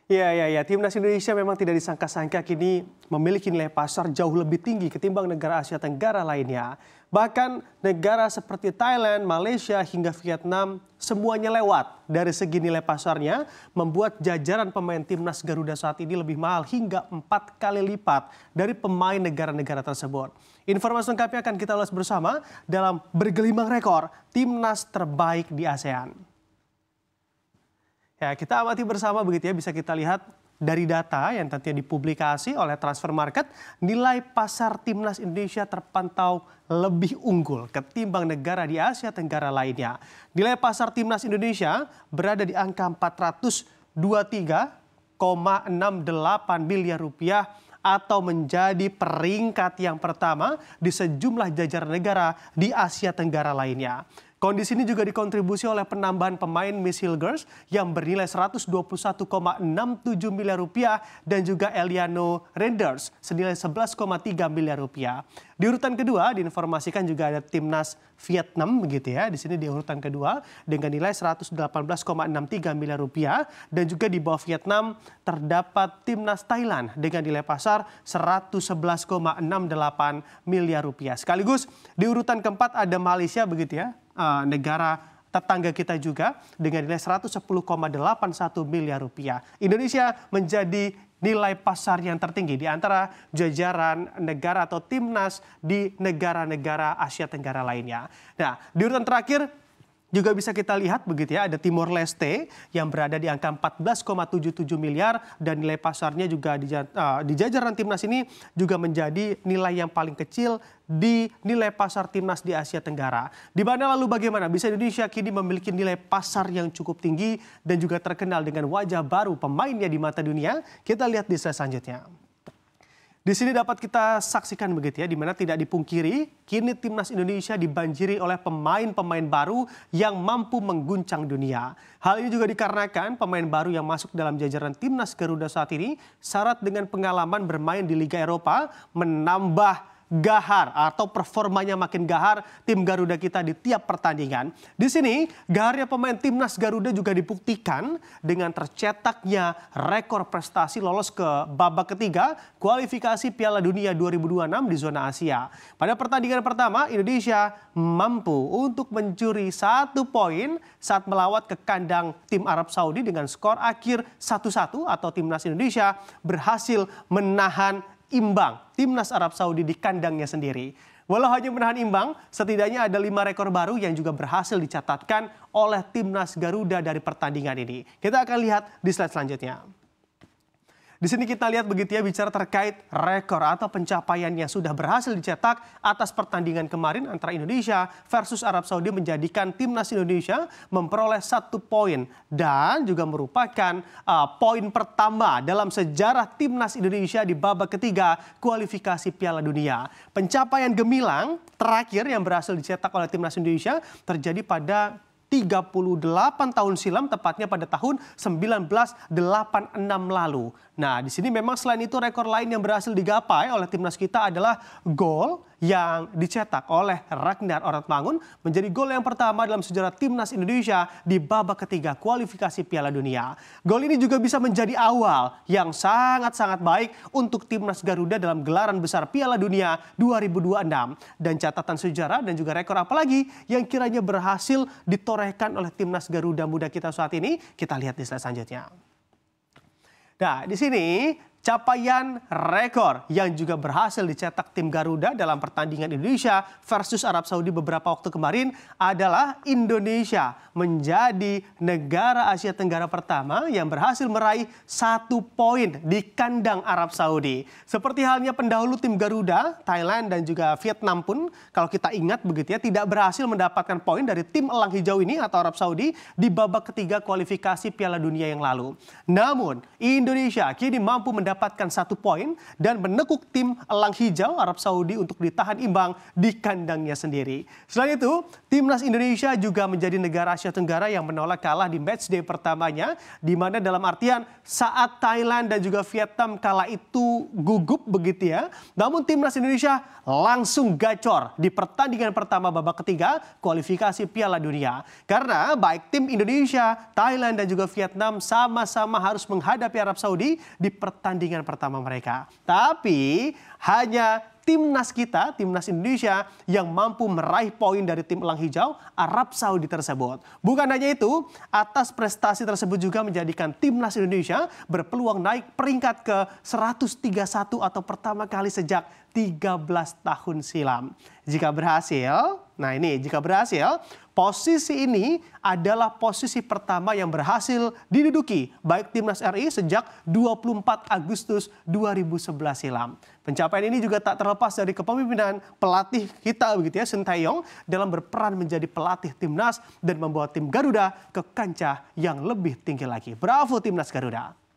Iya. Timnas Indonesia memang tidak disangka-sangka kini memiliki nilai pasar jauh lebih tinggi ketimbang negara Asia Tenggara lainnya. Bahkan negara seperti Thailand, Malaysia, hingga Vietnam semuanya lewat dari segi nilai pasarnya, membuat jajaran pemain Timnas Garuda saat ini lebih mahal hingga 4 kali lipat dari pemain negara-negara tersebut. Informasi lengkapnya akan kita ulas bersama dalam Bergelimang Rekor Timnas Terbaik di ASEAN. Ya, kita amati bersama begitu ya, bisa kita lihat dari data yang tentunya dipublikasi oleh Transfer Market, nilai pasar Timnas Indonesia terpantau lebih unggul ketimbang negara di Asia Tenggara lainnya. Nilai pasar Timnas Indonesia berada di angka 423,68 miliar rupiah atau menjadi peringkat yang pertama di sejumlah jajaran negara di Asia Tenggara lainnya. Kondisi ini juga dikontribusi oleh penambahan pemain Miss Hilgers yang bernilai 121,67 miliar rupiah dan juga Eliano Renders senilai 11,3 miliar rupiah. Di urutan kedua diinformasikan juga ada Timnas Vietnam begitu ya. Di sini di urutan kedua dengan nilai 118,63 miliar rupiah dan juga di bawah Vietnam terdapat Timnas Thailand dengan nilai pasar 111,68 miliar rupiah. Sekaligus di urutan keempat ada Malaysia begitu ya. Negara tetangga kita juga dengan nilai 110,81 miliar rupiah. Indonesia menjadi nilai pasar yang tertinggi di antara jajaran negara atau timnas di negara-negara Asia Tenggara lainnya. Nah, di urutan terakhir juga bisa kita lihat begitu ya, ada Timor Leste yang berada di angka 14,77 miliar dan nilai pasarnya juga di jajaran timnas ini juga menjadi nilai yang paling kecil di nilai pasar timnas di Asia Tenggara. Di mana lalu bagaimana bisa Indonesia kini memiliki nilai pasar yang cukup tinggi dan juga terkenal dengan wajah baru pemainnya di mata dunia? Kita lihat di slide selanjutnya. Di sini dapat kita saksikan begitu ya, di mana tidak dipungkiri kini timnas Indonesia dibanjiri oleh pemain-pemain baru yang mampu mengguncang dunia. Hal ini juga dikarenakan pemain baru yang masuk dalam jajaran timnas Garuda saat ini syarat dengan pengalaman bermain di Liga Eropa menambah gahar atau performanya makin gahar tim Garuda kita di tiap pertandingan. Di sini gaharnya pemain timnas Garuda juga dibuktikan dengan tercetaknya rekor prestasi lolos ke babak ketiga kualifikasi Piala Dunia 2026 di zona Asia. Pada pertandingan pertama Indonesia mampu untuk mencuri 1 poin saat melawat ke kandang tim Arab Saudi dengan skor akhir 1-1 atau timnas Indonesia berhasil menahan imbang timnas Arab Saudi di kandangnya sendiri. Walau hanya menahan imbang, setidaknya ada 5 rekor baru yang juga berhasil dicatatkan oleh timnas Garuda dari pertandingan ini. Kita akan lihat di slide selanjutnya. Di sini kita lihat begitu ya, bicara terkait rekor atau pencapaian yang sudah berhasil dicetak atas pertandingan kemarin antara Indonesia versus Arab Saudi menjadikan timnas Indonesia memperoleh 1 poin dan juga merupakan poin pertama dalam sejarah timnas Indonesia di babak ketiga kualifikasi Piala Dunia. Pencapaian gemilang terakhir yang berhasil dicetak oleh timnas Indonesia terjadi pada 38 tahun silam, tepatnya pada tahun 1986 lalu. Nah, di sini memang selain itu rekor lain yang berhasil digapai oleh timnas kita adalah gol yang dicetak oleh Ragnar Oratmangun menjadi gol yang pertama dalam sejarah timnas Indonesia di babak ketiga kualifikasi Piala Dunia. Gol ini juga bisa menjadi awal yang sangat-sangat baik untuk timnas Garuda dalam gelaran besar Piala Dunia 2026. Dan catatan sejarah dan juga rekor apalagi yang kiranya berhasil ditorehkan oleh timnas Garuda muda kita saat ini, kita lihat di slide selanjutnya. Nah, di sini capaian rekor yang juga berhasil dicetak tim Garuda dalam pertandingan Indonesia versus Arab Saudi beberapa waktu kemarin adalah Indonesia menjadi negara Asia Tenggara pertama yang berhasil meraih 1 poin di kandang Arab Saudi. Seperti halnya pendahulu tim Garuda, Thailand dan juga Vietnam pun kalau kita ingat begitu ya, tidak berhasil mendapatkan poin dari tim elang hijau ini atau Arab Saudi di babak ketiga kualifikasi Piala Dunia yang lalu. Namun Indonesia kini mampu mendapatkan mendapatkan 1 poin dan menekuk tim Elang Hijau Arab Saudi untuk ditahan imbang di kandangnya sendiri. Selain itu, timnas Indonesia juga menjadi negara Asia Tenggara yang menolak kalah di matchday pertamanya, di mana dalam artian saat Thailand dan juga Vietnam kala itu gugup begitu ya. Namun timnas Indonesia langsung gacor di pertandingan pertama babak ketiga kualifikasi Piala Dunia. Karena baik tim Indonesia, Thailand dan juga Vietnam sama-sama harus menghadapi Arab Saudi di pertandingan pertama mereka. Tapi hanya timnas kita, timnas Indonesia yang mampu meraih poin dari tim Elang Hijau Arab Saudi tersebut. Bukan hanya itu, atas prestasi tersebut juga menjadikan timnas Indonesia berpeluang naik peringkat ke 131 atau pertama kali sejak 13 tahun silam. Jika berhasil, posisi ini adalah posisi pertama yang berhasil diduduki baik timnas RI sejak 24 Agustus 2011 silam. Pencapaian ini juga tak terlepas dari kepemimpinan pelatih kita begitu ya, Sintayong, dalam berperan menjadi pelatih timnas dan membawa tim Garuda ke kancah yang lebih tinggi lagi. Bravo timnas Garuda.